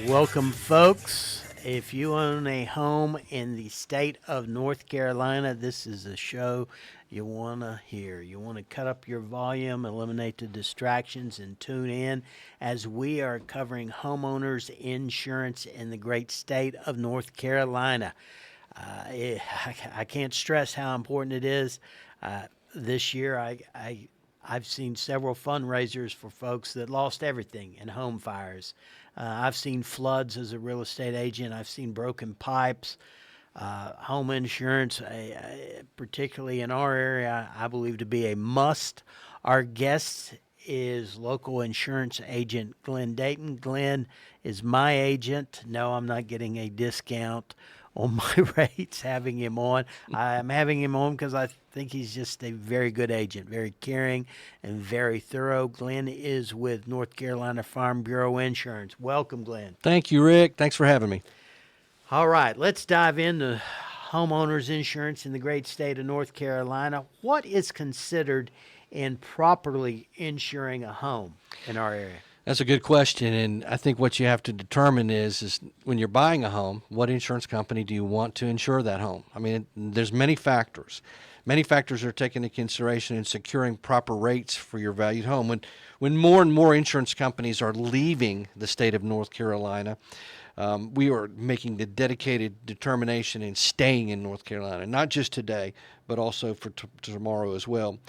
Welcome, folks. If you own a home in the state of North Carolina, this is a show you want to hear. You want to cut up your volume, eliminate the distractions, and tune in as we are covering homeowners insurance in the great state of North Carolina. I can't stress how important it is. This year, I've seen several fundraisers for folks that lost everything in home fires. I've seen floods as a real estate agent. I've seen broken pipes. Home insurance, particularly in our area, I believe to be a must. Our guest is local insurance agent Glenn Dayton. Glenn is my agent. No, I'm not getting a discount on my rates having him on. I'm having him on because I think he's just a very good agent, very caring and very thorough. Glenn is with North Carolina Farm Bureau Insurance. Welcome, Glenn. Thank you, Rick. Thanks for having me. All right, let's dive into homeowners insurance in the great state of North Carolina. What is considered in properly insuring a home in our area? That's a good question, and I think what you have to determine is when you're buying a home, what insurance company do you want to insure that home? I mean, there's many factors. Many factors are taken into consideration in securing proper rates for your valued home. When more and more insurance companies are leaving the state of North Carolina, we are making the dedicated determination in staying in North Carolina, not just today, but also for tomorrow as well.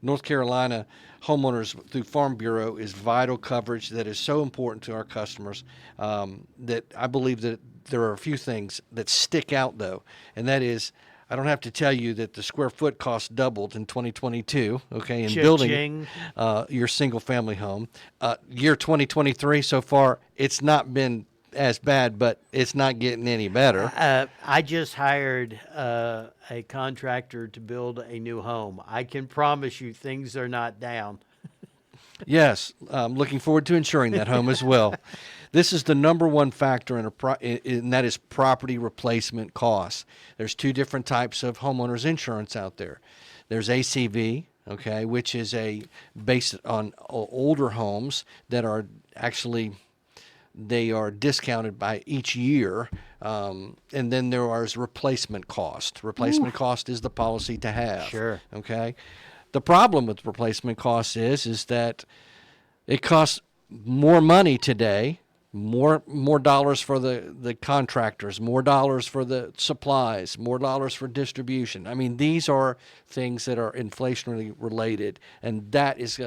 North Carolina homeowners through Farm Bureau is vital coverage that is so important to our customers that I believe that there are a few things that stick out, though, and that is I don't have to tell you that the square foot cost doubled in 2022, okay, in building your single-family home. Year 2023 so far, it's not been as bad, but it's not getting any better. I just hired a contractor to build a new home. I can promise you things are not down. Yes, I'm looking forward to insuring that home as well. This is the number one factor and that is property replacement costs. There's two different types of homeowners insurance out there. There's ACV, okay, which is based on older homes that are actually they are discounted by each year, and then there is replacement cost. Replacement cost is the policy to have. Sure. Okay. The problem with replacement cost is that it costs more money today, more dollars for the contractors, more dollars for the supplies, more dollars for distribution. I mean, these are things that are inflationary related, and that is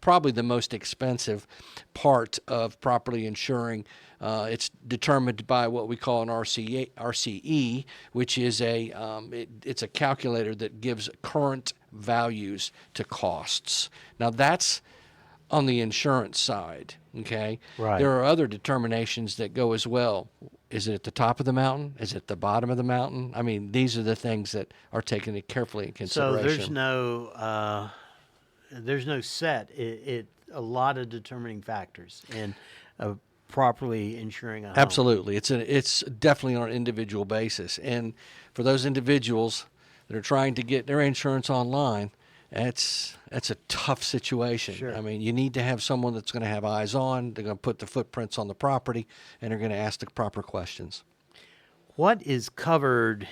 probably the most expensive part of properly insuring. It's determined by what we call an RCE, which is it's a calculator that gives current values to costs. Now that's on the insurance side, okay? Right. There are other determinations that go as well. Is it at the top of the mountain? Is it at the bottom of the mountain? I mean, these are the things that are taken carefully in consideration. So there's no set. It a lot of determining factors in properly insuring a home. Absolutely. It's definitely on an individual basis. And for those individuals that are trying to get their insurance online, that's a tough situation. Sure. I mean, you need to have someone that's going to have eyes on, they're going to put the footprints on the property, and they're going to ask the proper questions. What is covered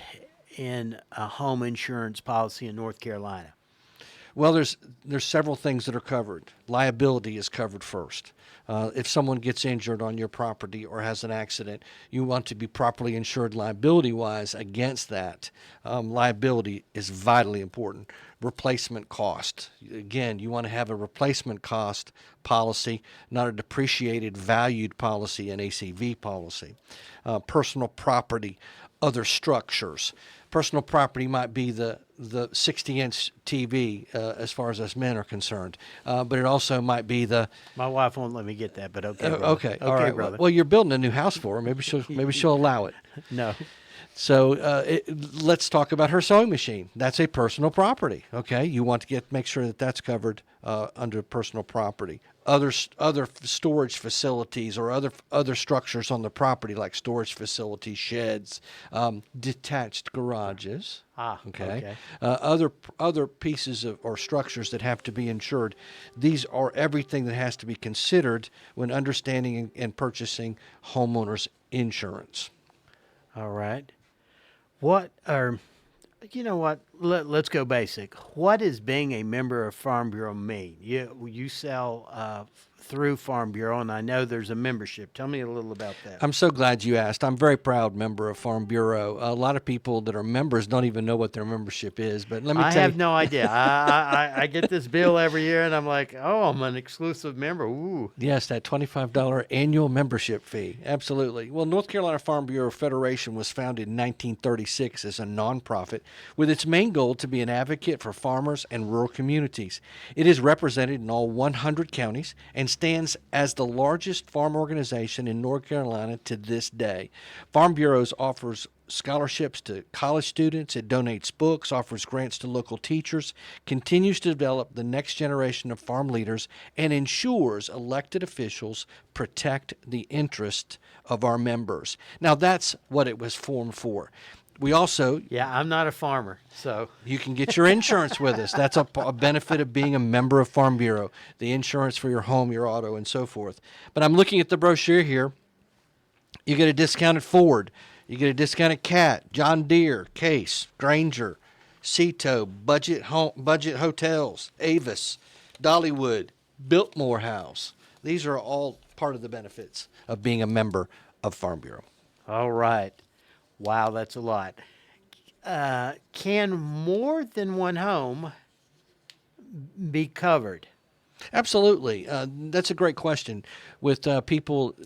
in a home insurance policy in North Carolina? Well, there's several things that are covered. Liability is covered first. If someone gets injured on your property or has an accident, you want to be properly insured liability-wise against that. Liability is vitally important. Replacement cost. Again, you want to have a replacement cost policy, not a depreciated valued policy, an ACV policy. Personal property, other structures. Personal property might be the 60-inch TV as far as us men are concerned, but it also might be the. My wife won't let me get that, but okay. Okay, all right. Brother. Well, you're building a new house for her. Maybe she'll allow it. No. So let's talk about her sewing machine. That's a personal property. Okay, you want to make sure that that's covered under personal property. other storage facilities or other structures on the property, like storage facilities, sheds, detached garages. Okay. Other pieces of or structures that have to be insured. These are everything that has to be considered when understanding and purchasing homeowners insurance. All right. What are, you know what? Let's go basic. What does being a member of Farm Bureau mean? You sell through Farm Bureau, and I know there's a membership. Tell me a little about that. I'm so glad you asked. I'm a very proud member of Farm Bureau. A lot of people that are members don't even know what their membership is. But let me I tell have you, no idea. I get this bill every year, and I'm like, oh, I'm an exclusive member. Ooh. yes, that $25 annual membership fee. Absolutely. Well, North Carolina Farm Bureau Federation was founded in 1936 as a nonprofit with its main goal to be an advocate for farmers and rural communities. It is represented in all 100 counties and stands as the largest farm organization in North Carolina to this day. Farm Bureaus offers scholarships to college students, it donates books, offers grants to local teachers, continues to develop the next generation of farm leaders, and ensures elected officials protect the interest of our members. Now, that's what it was formed for. We also, Yeah, I'm not a farmer, so you can get your insurance with us. That's a benefit of being a member of Farm Bureau, the insurance for your home, your auto, and so forth. But I'm looking at the brochure here. You get a discounted Ford. You get a discounted Cat, John Deere, Case, Granger, Cito, Budget Hotels, Avis, Dollywood, Biltmore House. These are all part of the benefits of being a member of Farm Bureau. all right. Wow, that's a lot. Can more than one home be covered? Absolutely. That's a great question. With people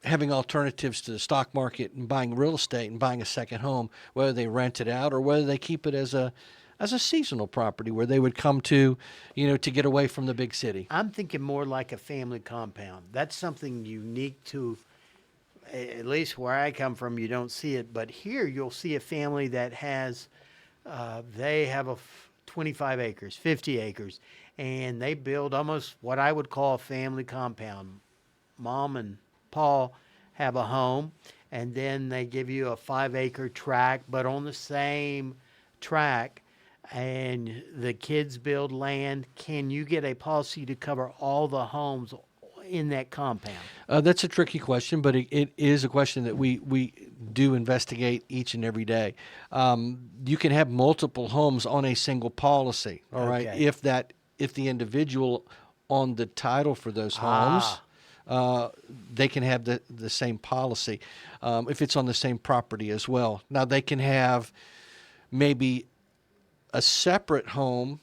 having alternatives to the stock market and buying real estate and buying a second home, whether they rent it out or whether they keep it as a seasonal property where they would come to, to get away from the big city. I'm thinking more like a family compound. That's something unique to, at least where I come from, you don't see it. But here you'll see a family that has, they have 25 acres, 50 acres, and they build almost what I would call a family compound. Mom and Paul have a home, and then they give you a 5-acre tract, but on the same tract, and the kids build land. Can you get a policy to cover all the homes in that compound? That's a tricky question, but it is a question that we do investigate each and every day. You can have multiple homes on a single policy, all right? Okay. If the individual on the title for those homes, they can have the same policy if it's on the same property as well. Now, they can have maybe a separate home,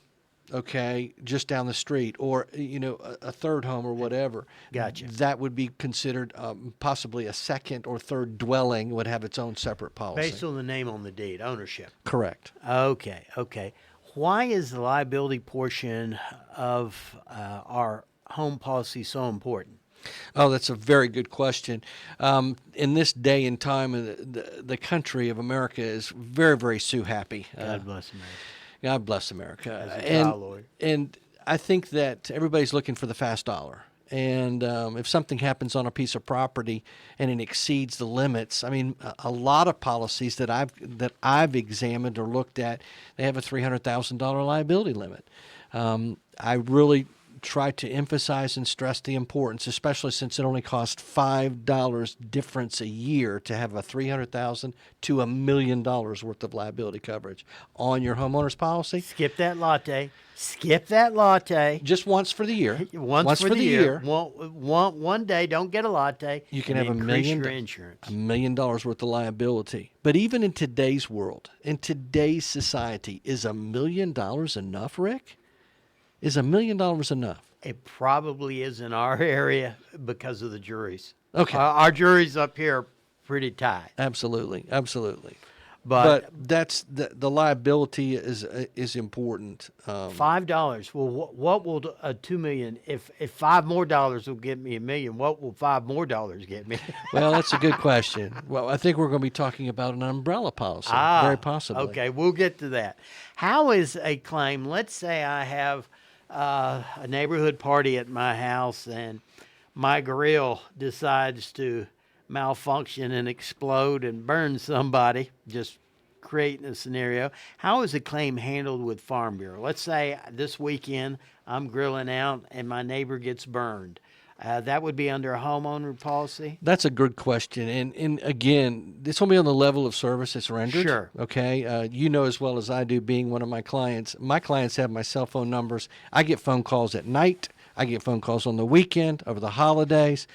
okay, just down the street, or a third home or whatever. Gotcha. That would be considered possibly a second or third dwelling would have its own separate policy. Based on the name on the deed, ownership. Correct. Okay. Why is the liability portion of our home policy so important? Oh, that's a very good question. In this day and time, the country of America is very, very sue happy. God bless America. God bless America. As a trial lawyer. And I think that everybody's looking for the fast dollar. And if something happens on a piece of property and it exceeds the limits, I mean, a lot of policies that I've examined or looked at, they have a $300,000 liability limit. I really try to emphasize and stress the importance, especially since it only costs $5 difference a year to have a $300,000 to $1 million worth of liability coverage on your homeowner's policy. Skip that latte. Skip that latte. Just once for the year. Once for the year. One day, don't get a latte. You can and have increase your insurance. $1 million worth of liability. But even in today's world, in today's society, is $1 million enough, Rick? Is $1 million enough? It probably is in our area because of the juries. Okay. Our juries up here are pretty tight. Absolutely. But that's the liability is important. $5. Well, what will $2 million? If $5 more will get me $1 million, what will $5 more get me? Well, that's a good question. Well, I think we're going to be talking about an umbrella policy, very possibly. Okay, we'll get to that. How is a claim? Let's say I have a neighborhood party at my house, and my grill decides to malfunction and explode and burn somebody, just creating a scenario. How is a claim handled with Farm Bureau? Let's say this weekend I'm grilling out and my neighbor gets burned. That would be under a homeowner policy? That's a good question. And again, this will be on the level of service that's rendered. Sure. Okay. You know as well as I do, being one of my clients have my cell phone numbers. I get phone calls at night. I get phone calls on the weekend, over the holidays.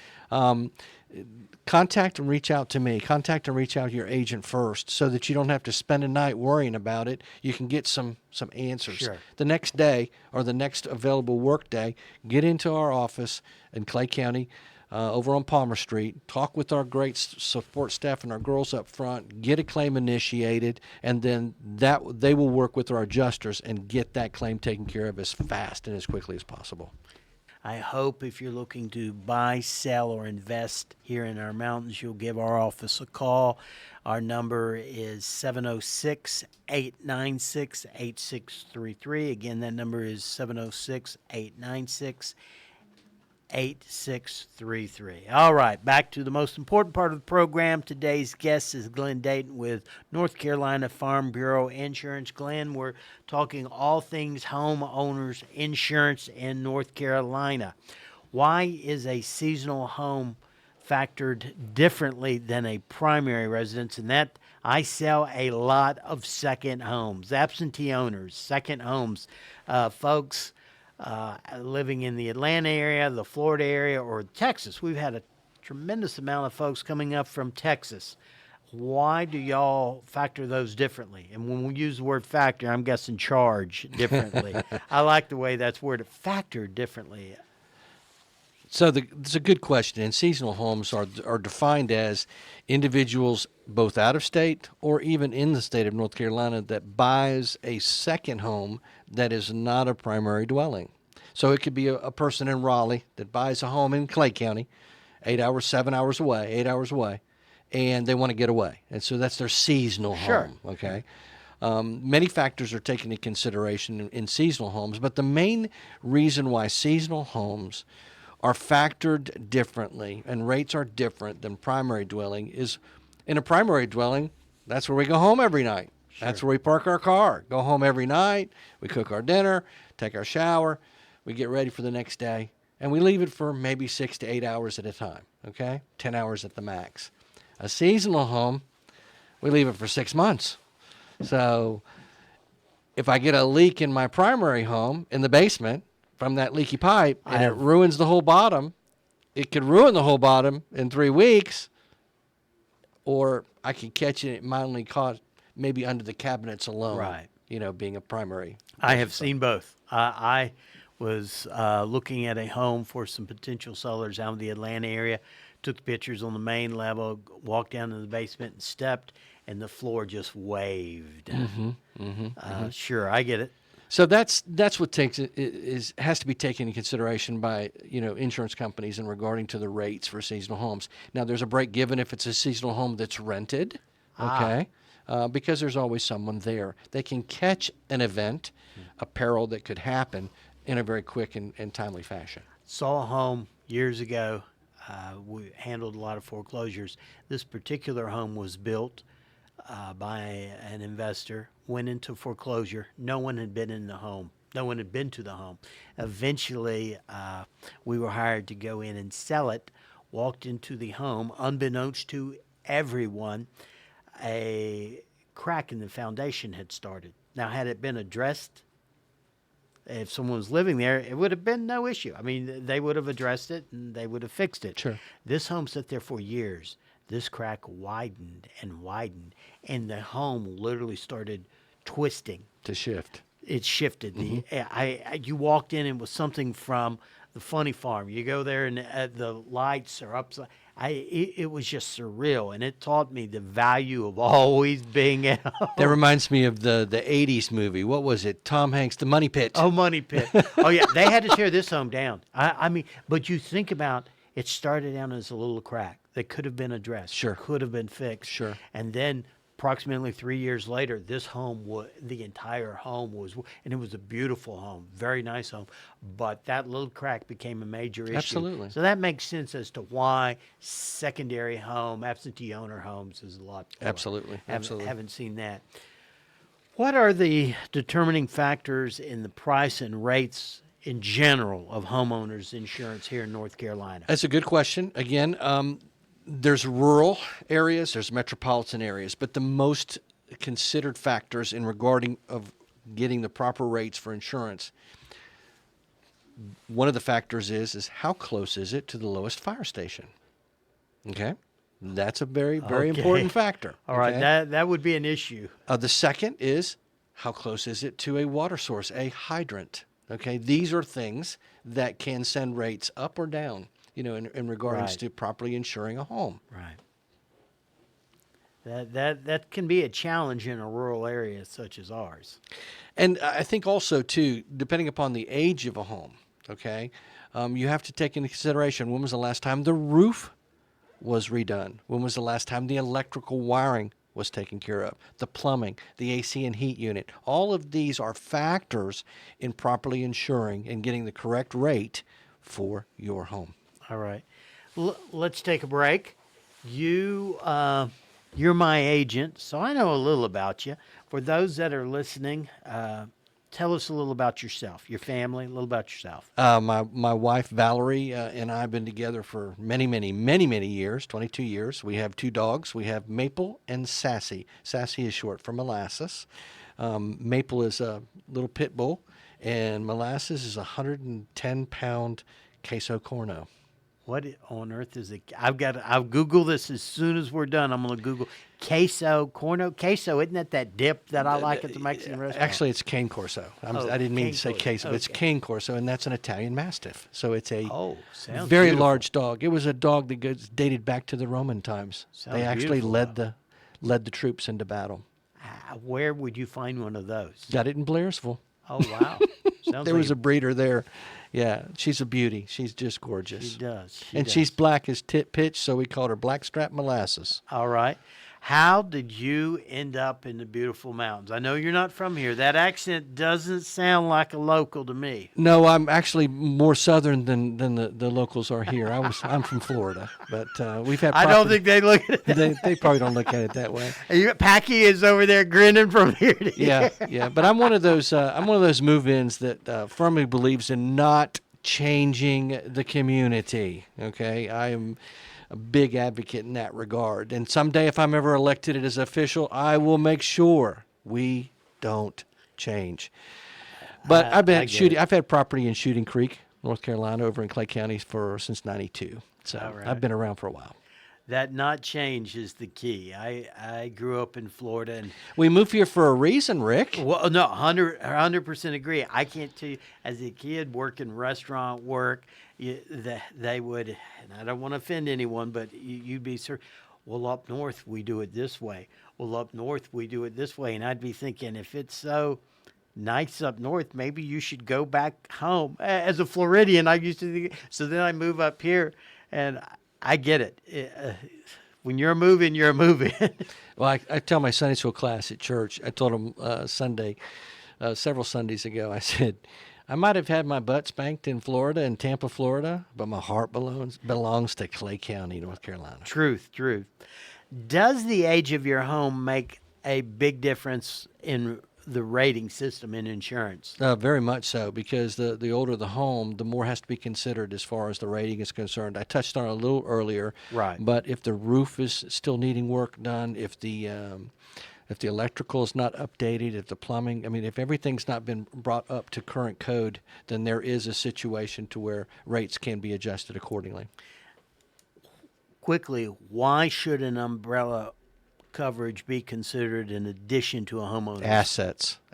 Contact and reach out to me. Contact and reach out to your agent first so that you don't have to spend a night worrying about it. You can get some answers. Sure. The next day or the next available work day, get into our office in Clay County over on Palmer Street, talk with our great support staff and our girls up front, get a claim initiated, and then they will work with our adjusters and get that claim taken care of as fast and as quickly as possible. I hope if you're looking to buy, sell, or invest here in our mountains, you'll give our office a call. Our number is 706-896-8633. Again, that number is 706-896-8633. All right, back to the most important part of the program. Today's guest is Glenn Dayton with North Carolina Farm Bureau Insurance. Glenn, we're talking all things homeowners insurance in North Carolina. Why is a seasonal home factored differently than a primary residence? And that I sell a lot of second homes, absentee owners, second homes, folks living in the Atlanta area, the Florida area, or Texas. We've had a tremendous amount of folks coming up from Texas. Why do y'all factor those differently? And when we use the word factor, I'm guessing charge differently. I like the way that's worded, factor differently. So it's a good question. And seasonal homes are defined as individuals both out of state or even in the state of North Carolina that buys a second home that is not a primary dwelling. So it could be a person in Raleigh that buys a home in Clay County, 8 hours, 7 hours away, 8 hours away, and they want to get away. And so that's their seasonal Sure. home, okay? Many factors are taken into consideration in seasonal homes, but the main reason why seasonal homes are factored differently and rates are different than primary dwelling is in a primary dwelling, that's where we go home every night. Sure. That's where we park our car, go home every night, we cook our dinner, take our shower, we get ready for the next day, and we leave it for maybe 6 to 8 hours at a time, okay? 10 hours at the max. A seasonal home, we leave it for 6 months. So if I get a leak in my primary home in the basement from that leaky pipe and it ruins the whole bottom, it could ruin the whole bottom in 3 weeks, or I could catch it mildly caught maybe under the cabinets alone, Right. Being a primary. I have seen both. I was looking at a home for some potential sellers out in the Atlanta area, took the pictures on the main level, walked down to the basement and stepped, and the floor just waved. Sure, I get it. So that's what has to be taken into consideration by insurance companies in regarding to the rates for seasonal homes. Now there's a break given if it's a seasonal home that's rented, okay, because there's always someone there. They can catch an event, a peril that could happen in a very quick and timely fashion. Saw a home years ago. We handled a lot of foreclosures. This particular home was built by an investor, went into foreclosure. No one had been in the home. No one had been to the home. Eventually, we were hired to go in and sell it, walked into the home. Unbeknownst to everyone, a crack in the foundation had started. Now, had it been addressed, if someone was living there, it would have been no issue. I mean, they would have addressed it and they would have fixed it. Sure. This home sat there for years. This crack widened, and the home literally started twisting. To shift. It shifted. You walked in and it was something from the Funny Farm. You go there and the lights are upside. It was just surreal, and it taught me the value of always being at home. That reminds me of the 80s movie. What was it? Tom Hanks, The Money Pit. Oh, Money Pit. Oh, yeah. They had to tear this home down. I mean, but you think about it started out as a little crack that could have been addressed. Sure. Could have been fixed. Sure. And then approximately 3 years later, this home the entire home was, and it was a beautiful home, very nice home, but that little crack became a major issue. Absolutely. So that makes sense as to why secondary home, absentee owner homes is a lot lower. Absolutely. Absolutely. Haven't seen that. What are the determining factors in the price and rates in general of homeowners insurance here in North Carolina? That's a good question. Again, there's rural areas, there's metropolitan areas, but the most considered factors in regarding of getting the proper rates for insurance, one of the factors is how close is it to the lowest fire station? Okay, that's a very Okay. important factor. All right, okay? that would be an issue. The second is how close is it to a water source, a hydrant? Okay, these are things that can send rates up or down, in regards Right. to properly insuring a home. Right. That can be a challenge in a rural area such as ours. And I think also, too, depending upon the age of a home, okay, you have to take into consideration when was the last time the roof was redone? When was the last time the electrical wiring was taken care of? The plumbing, the AC and heat unit. All of these are factors in properly insuring and getting the correct rate for your home. All right. Let's take a break. You're my agent, so I know a little about you. For those that are listening, tell us a little about yourself, your family, a little about yourself. My wife Valerie and I have been together for many years, 22 years. We have 2 dogs. We have Maple and Sassy. Sassy is short for Molasses. Maple is a little pit bull, and Molasses is a 110-pound queso corno. What on earth is it? I'll Google this as soon as we're done. I'm going to Google queso, corno. Queso, isn't that dip that I like at the Mexican restaurant? Actually, it's cane corso. I didn't mean cane to say corso. queso, but it's Okay. cane corso, and that's an Italian Mastiff. So it's a sounds very beautiful. large dog. It was a dog that dated back to the Roman times. Sounds They actually beautiful, led the troops into battle. Where would you find one of those? Got it in Blairsville. Oh, wow. Sounds There like was a breeder there. Yeah, she's a beauty. She's just gorgeous. She does. And she's black as tit pitch, so we called her Blackstrap Molasses. All right. How did you end up in the beautiful mountains? I know you're not from here. That accent doesn't sound like a local to me. No, I'm actually more southern than the locals are here. I'm from Florida, but we've had. I don't think they look at it. they probably don't look at it that way. Packy is over there grinning from here to here. Yeah. But I'm one of those. I'm one of those move-ins that firmly believes in not changing the community. Okay, I am a big advocate in that regard. And someday, if I'm ever elected as official, I will make sure we don't change. But I've been shooting. I've had property in Shooting Creek, North Carolina, over in Clay County since '92. So All right. I've been around for a while. That not change is the key. I grew up in Florida, and We moved here for a reason, Rick. well, no, 100% agree. I can't tell you, as a kid working restaurant work, they would, and I don't want to offend anyone, but you'd be sir, well, up north we do it this way. Well, up north we do it this way, and I'd be thinking, if it's so nice up north, maybe you should go back home. As a Floridian, I used to think. So then I move up here, and I get it. When you're moving, you're moving. Well, I tell my Sunday school class at church, I told them several Sundays ago, I said, I might have had my butt spanked in Florida, in Tampa, Florida, but my heart belongs to Clay County, North Carolina. Truth. Does the age of your home make a big difference in the rating system in insurance? Very much so, because the older the home, the more has to be considered as far as the rating is concerned. I touched on it a little earlier, Right. But if the roof is still needing work done, if the electrical is not updated, if the plumbing, if everything's not been brought up to current code, then there is a situation to where rates can be adjusted accordingly. Quickly, why should an umbrella coverage be considered in addition to a homeowner's?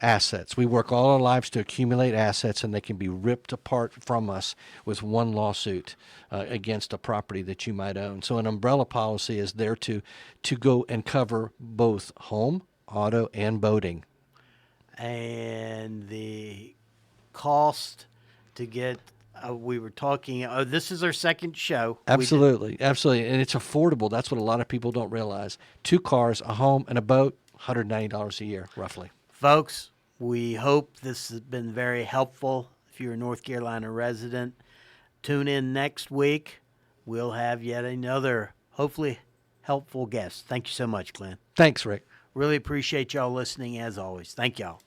Assets. We work all our lives to accumulate assets, and they can be ripped apart from us with one lawsuit against a property that you might own. So an umbrella policy is there to go and cover both home, auto, and boating. And the cost to get We were talking. Oh, this is our second show. Absolutely, absolutely, and it's affordable. That's what a lot of people don't realize. 2 cars, a home, and a boat, $190 a year, roughly. Folks, we hope this has been very helpful. If you're a North Carolina resident, tune in next week. We'll have yet another, hopefully, helpful guest. Thank you so much, Glenn. Thanks, Rick. Really appreciate y'all listening as always. Thank y'all.